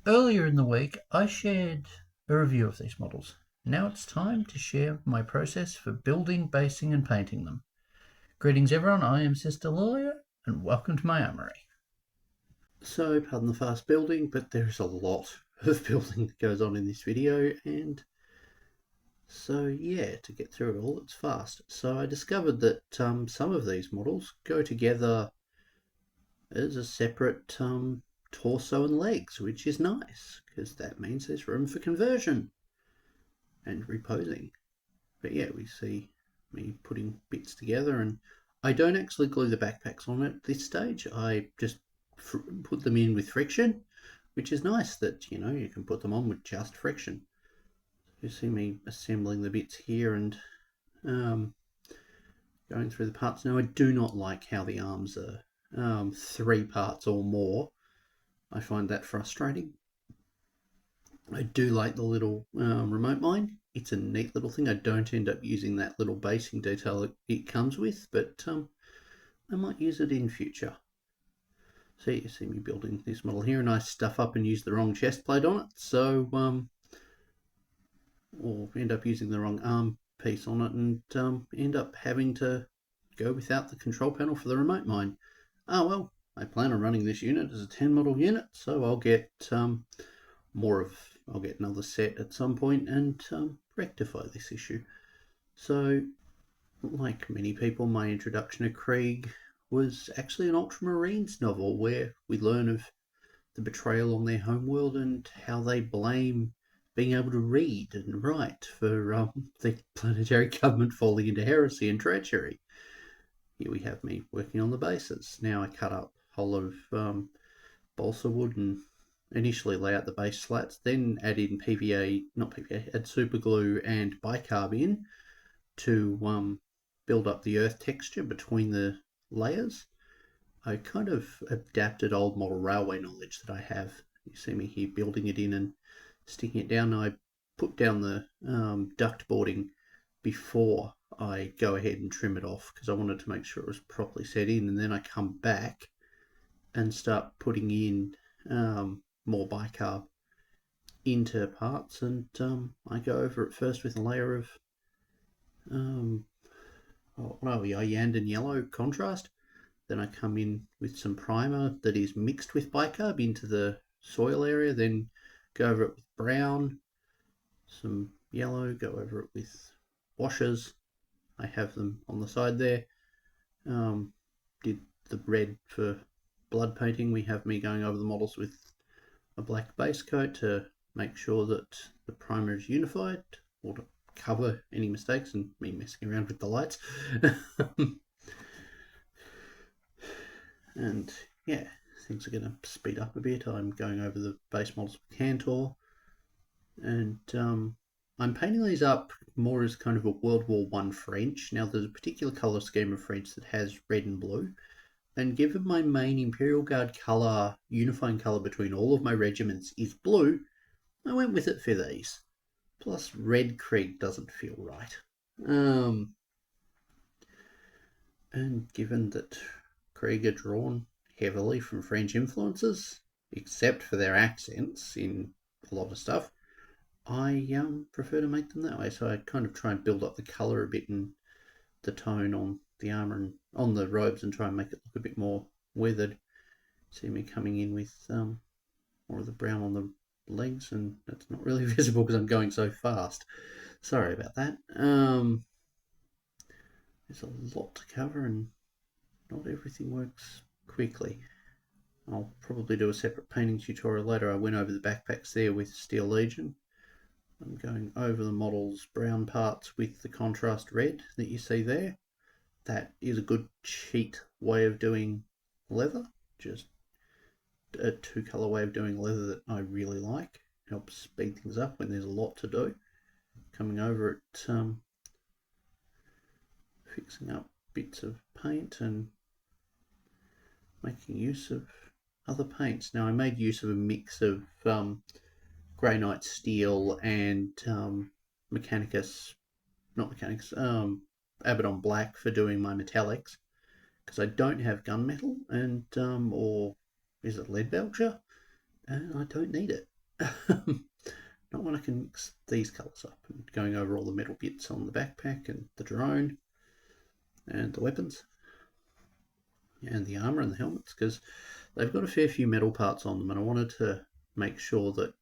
Earlier in the week, I shared a review of these models. Now it's time to share my process for building, basing, and painting them. Greetings, everyone. I am Sister Lilia, and welcome to my armory. So, pardon the fast building, but there's a lot of building that goes on in this video, and so yeah, to get through it all, it's fast. So I discovered that some of these models go together as a separate torso and legs, which is nice because that means there's room for conversion and reposing. But yeah, we see me putting bits together, and I don't actually glue the backpacks on at this stage. I just put them in with friction, which is nice that you can put them on with just friction. You see me assembling the bits here and going through the parts. Now I do not like how the arms are 3 parts or more. I find that frustrating. I do like the little remote mine. It's a neat little thing. I don't end up using that little basing detail it comes with, but I might use it in future. So you see me building this model here, and I stuff up and use the wrong chest plate on it, so or end up using the wrong arm piece on it, and end up having to go without the control panel for the remote mine. Oh well, I plan on running this unit as a 10 model unit, so I'll get I'll get another set at some point and rectify this issue. So, like many people, my introduction to Krieg was actually an Ultramarines novel where we learn of the betrayal on their homeworld and how they blame being able to read and write for the planetary government falling into heresy and treachery. Here we have me working on the bases. Now I cut up a whole lot of balsa wood and initially lay out the base slats, then add in add super glue and bicarb in to build up the earth texture between the layers. I kind of adapted old model railway knowledge that I have. You see me here building it in and sticking it down. I put down the duct boarding before I go ahead and trim it off because I wanted to make sure it was properly set in, and then I come back and start putting in more bicarb into parts, and I go over it first with a layer of Yandan yellow contrast. Then I come in with some primer that is mixed with bicarb into the soil area, then go over it with brown, some yellow, go over it with washes. I have them on the side there. Did the red for blood painting. We have me going over the models with a black base coat to make sure that the primer is unified, or to cover any mistakes and me messing around with the lights. And yeah, things are going to speed up a bit. I'm going over the base models with Cantor, and I'm painting these up more as kind of a World War I French. Now there's a particular colour scheme of French that has red and blue, and given my main Imperial Guard colour, unifying colour between all of my regiments is blue, I went with it for these. Plus, red Krieg doesn't feel right. And given that Krieg are drawn heavily from French influences, except for their accents in a lot of stuff, I prefer to make them that way. So I kind of try and build up the colour a bit and the tone on the armour and on the robes and try and make it look a bit more weathered. See me coming in with more of the brown on the legs, and that's not really visible because I'm going so fast. Sorry about that. There's a lot to cover and not everything works quickly. I'll probably do a separate painting tutorial later. I went over the backpacks there with Steel Legion. I'm going over the model's brown parts with the contrast red that you see there. That is a good cheat way of doing leather, just a 2-colour way of doing leather that I really like. Helps speed things up when there's a lot to do. Coming over it, fixing up bits of paint and making use of other paints. Now I made use of a mix of Grey Knight Steel and Abaddon Black for doing my metallics, because I don't have gunmetal and or is it lead belcher, and I don't need it. Not when I can mix these colours up and going over all the metal bits on the backpack and the drone and the weapons and the armour and the helmets, because they've got a fair few metal parts on them, and I wanted to make sure that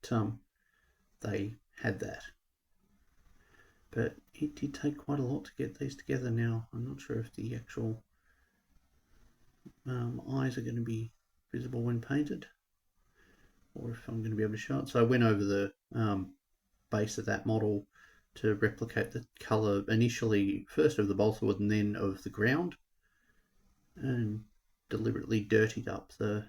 they had that. But it did take quite a lot to get these together now. I'm not sure if the actual eyes are going to be visible when painted, or if I'm going to be able to show it. So I went over the base of that model to replicate the colour initially, first of the balsa wood and then of the ground, and deliberately dirtied up the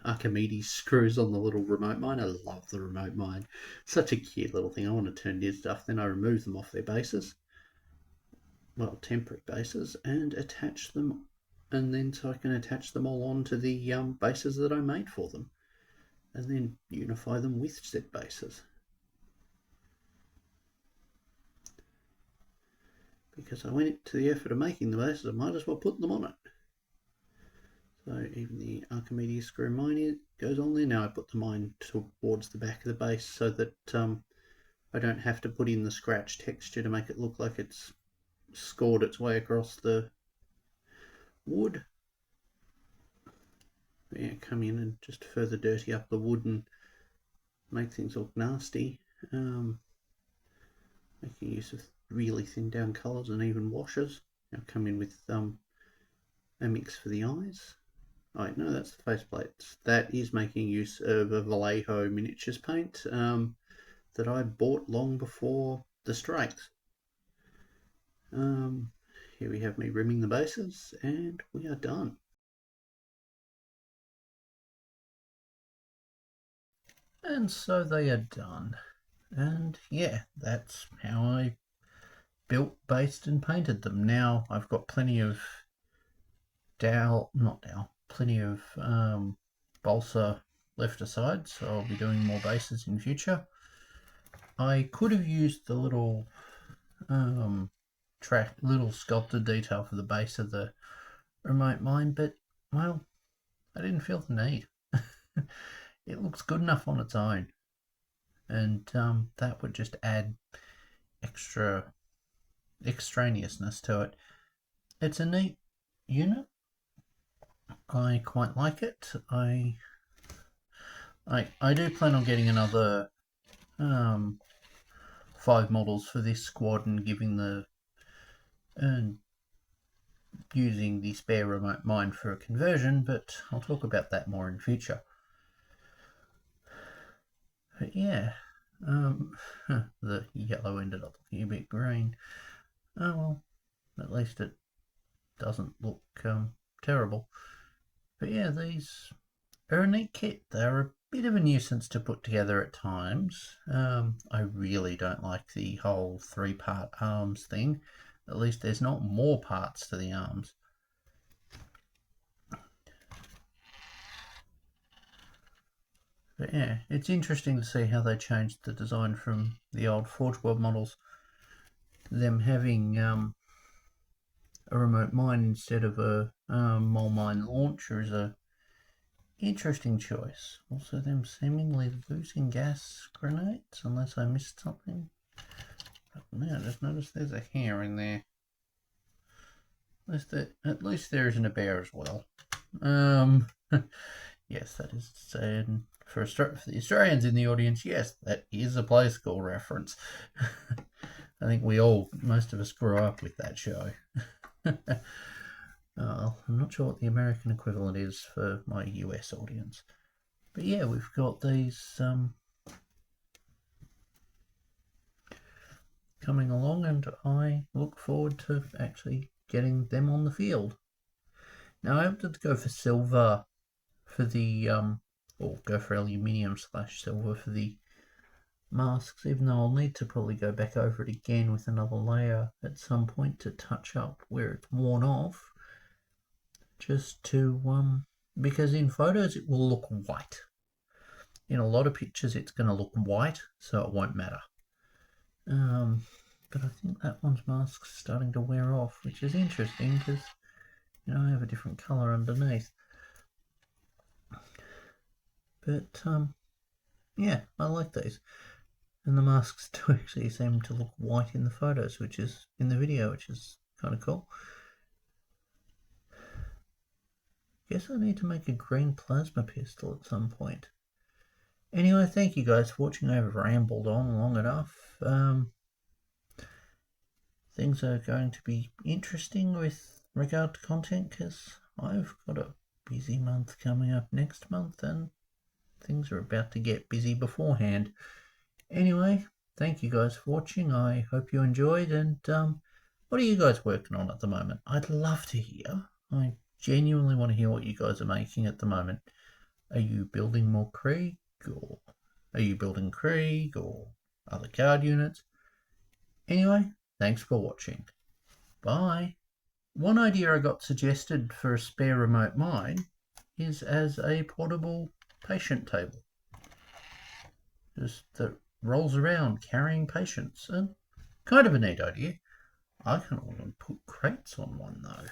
Archimedes screws on the little remote mine. I love the remote mine. Such a cute little thing. I want to turn this stuff. Then I remove them off their bases, well, temporary bases, and attach them, and then so I can attach them all onto the bases that I made for them, and then unify them with said bases. Because I went to the effort of making the bases, I might as well put them on it. So even the Archimedes screw mine goes on there. Now I put the mine towards the back of the base so that I don't have to put in the scratch texture to make it look like it's scored its way across the wood. Yeah, come in and just further dirty up the wood and make things look nasty. Making use of really thin down colours and even washes. Now come in with a mix for the eyes. Oh, no, that's the faceplates. That is making use of a Vallejo miniatures paint that I bought long before the strikes. Here we have me rimming the bases, and we are done. And so they are done. And yeah, that's how I built, based, and painted them. Now I've got plenty of plenty of balsa left aside, so I'll be doing more bases in future. I could have used the little little sculpted detail for the base of the remote mine, but well, I didn't feel the need. It looks good enough on its own, and that would just add extra extraneousness to it. It's a neat unit. I quite like it. I do plan on getting another 5 models for this squad and using the spare remote mine for a conversion, but I'll talk about that more in future. But yeah, the yellow ended up looking a bit green. Oh well, at least it doesn't look terrible. But yeah, these are a neat kit. They're a bit of a nuisance to put together at times. I really don't like the whole 3-part arms thing. At least there's not more parts to the arms. But yeah, it's interesting to see how they changed the design from the old Forge World models. Them having a remote mine instead of a mole mine launcher is a interesting choice. Also, them seemingly losing gas grenades, unless I missed something. But now I just noticed there's a hair in there. At least there isn't a bear as well. Yes, that is sad. For the Australians in the audience, yes, that is a Play School reference. I think most of us grew up with that show. I'm not sure what the American equivalent is for my US audience. But yeah, we've got these coming along, and I look forward to actually getting them on the field. Now I opted to go for silver for the or go for aluminium/silver for the masks, even though I'll need to probably go back over it again with another layer at some point to touch up where it's worn off, just to because in photos it will look white. In a lot of pictures it's going to look white, so it won't matter. But I think that one's mask's starting to wear off, which is interesting because I have a different colour underneath. But yeah, I like these. And the masks do actually seem to look white in the photos, which is in the video, which is kind of cool. Guess I need to make a green plasma pistol at some point. Anyway, thank you guys for watching. I've rambled on long enough. Things are going to be interesting with regard to content because I've got a busy month coming up next month and things are about to get busy beforehand. Anyway, thank you guys for watching. I hope you enjoyed. And what are you guys working on at the moment? I'd love to hear. I genuinely want to hear what you guys are making at the moment. Are you building more Krieg, or are you building Krieg or other card units? Anyway, thanks for watching. Bye. One idea I got suggested for a spare remote mine is as a portable patient table. Just that rolls around carrying patients. And kind of a neat idea. I can even put crates on one though.